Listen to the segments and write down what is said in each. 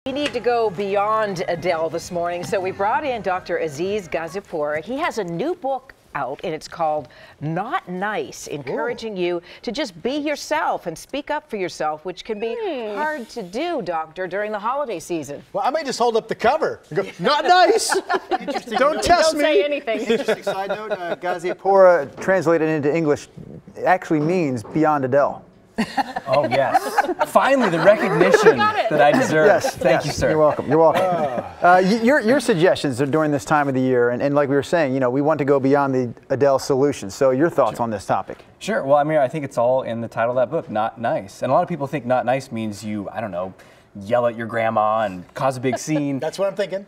We need to go beyond Adele this morning, so we brought in Dr. Aziz Ghazipour. He has a new book out, and it's called Not Nice, encouraging you to just be yourself and speak up for yourself, which can be hard to do, Doctor, during the holiday season. Well, I might just hold up the cover and go, not nice. Don't test me. Don't say anything. Interesting side note, Ghazipour, translated into English, actually means beyond Adele. Oh, yes. Finally, the recognition that I deserve. Yes, Thank you, sir. You're welcome. You're welcome. Your suggestions are during this time of the year, and like we were saying, you know, we want to go beyond the Adele solution. So your thoughts on this topic? Sure. Well, I mean, I think it's all in the title of that book, Not Nice. And a lot of people think not nice means you, I don't know, yell at your grandma and cause a big scene. That's what I'm thinking.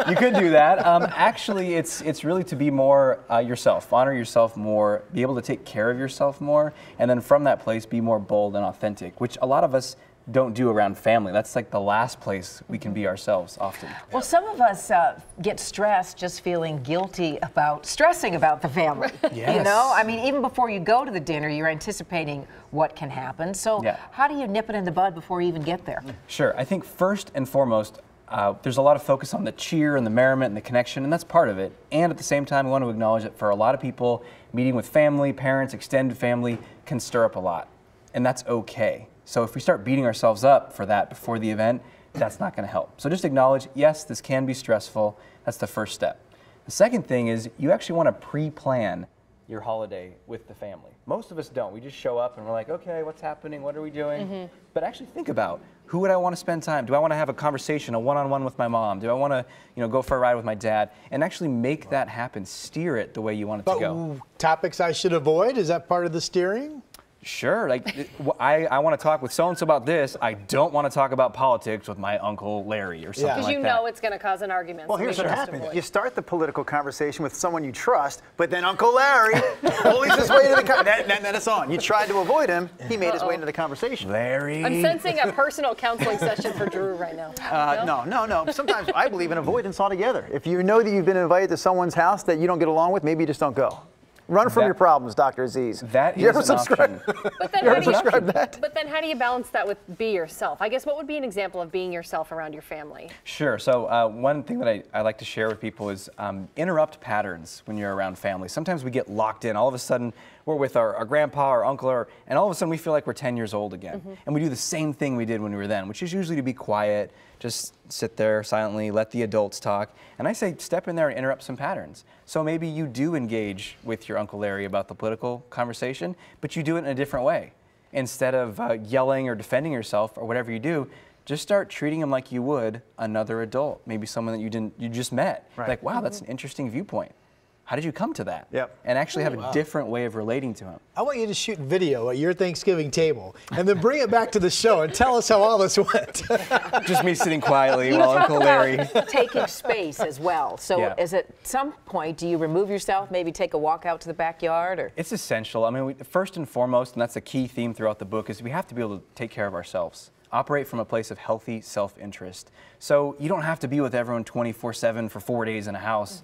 You could do that. Actually, it's really to be more yourself, honor yourself more, be able to take care of yourself more, and then from that place be more bold and authentic, which a lot of us don't do around family. That's like the last place we can be ourselves often. Well, some of us get stressed just feeling guilty about stressing about the family. Yes. You know, I mean, even before you go to the dinner, you're anticipating what can happen. So how do you nip it in the bud before you even get there? Sure. I think first and foremost, there's a lot of focus on the cheer and the merriment and the connection, and that's part of it. And at the same time, we want to acknowledge that for a lot of people, meeting with family, parents, extended family can stir up a lot, and that's okay. So if we start beating ourselves up for that before the event, that's not going to help. So just acknowledge, yes, this can be stressful. That's the first step. The second thing is you actually want to pre-plan your holiday with the family. Most of us don't. We just show up and we're like, okay, what's happening? What are we doing? But actually think about, who would I want to spend time? Do I want to have a conversation, a one-on-one with my mom? Do I want to, go for a ride with my dad? And actually make that happen. Steer it the way you want it to go. Topics I should avoid, is that part of the steering? Sure, like I want to talk with so-and-so about this. I don't want to talk about politics with my Uncle Larry or something like that. Because you know it's going to cause an argument. Well, here's what happens. You start the political conversation with someone you trust, but then Uncle Larry bullies his way to the conversation. Then it's on. You tried to avoid him. He made his way into the conversation. Larry. I'm sensing a personal counseling session for Drew right now. No. Sometimes I believe in avoidance altogether. If you know that you've been invited to someone's house that you don't get along with, maybe you just don't go. Run from your problems, Dr. Aziz. That is an option. But then how do you balance that with be yourself? I guess what would be an example of being yourself around your family? Sure. So one thing that I like to share with people is interrupt patterns when you're around family. Sometimes we get locked in. All of a sudden, we're with our grandpa or uncle, and all of a sudden we feel like we're 10 years old again. And we do the same thing we did when we were then, which is usually to be quiet, just sit there silently, let the adults talk. And I say step in there and interrupt some patterns. So maybe you do engage with your Uncle Larry about the political conversation, but you do it in a different way. Instead of yelling or defending yourself or whatever you do, just start treating him like you would another adult, maybe someone that you just met. Right. Like, wow, that's an interesting viewpoint. How did you come to that? And actually have a different way of relating to him. I want you to shoot video at your Thanksgiving table and then bring it back to the show and tell us how all this went. Just me sitting quietly while Uncle Larry. Taking space as well. So is at some point, do you remove yourself, maybe take a walk out to the backyard? Or? It's essential. I mean, first and foremost, and that's a key theme throughout the book, is we have to be able to take care of ourselves. Operate from a place of healthy self-interest. So you don't have to be with everyone 24/7 for 4 days in a house.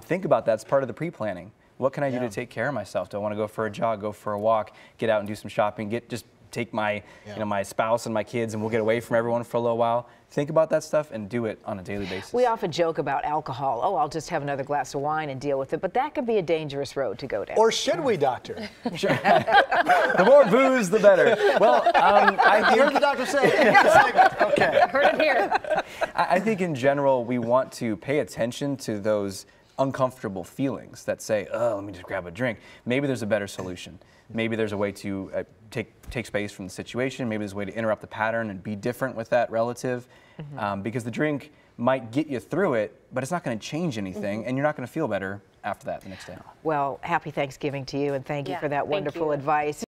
Think about that as part of the pre-planning. What can I do to take care of myself? Do I want to go for a jog, go for a walk, get out and do some shopping, just take my, my spouse and my kids and we'll get away from everyone for a little while? Think about that stuff and do it on a daily basis. We often joke about alcohol. Oh, I'll just have another glass of wine and deal with it. But that could be a dangerous road to go down. Or should we, doctor? Sure. The more booze, the better. Well, I heard the doctor say. Okay. Heard it here. I think in general, we want to pay attention to those uncomfortable feelings that say, oh, let me just grab a drink. Maybe there's a better solution. Maybe there's a way to take space from the situation. Maybe there's a way to interrupt the pattern and be different with that relative. Because the drink might get you through it, but it's not going to change anything, and you're not going to feel better after that the next day. Well, happy Thanksgiving to you, and thank you for that wonderful advice.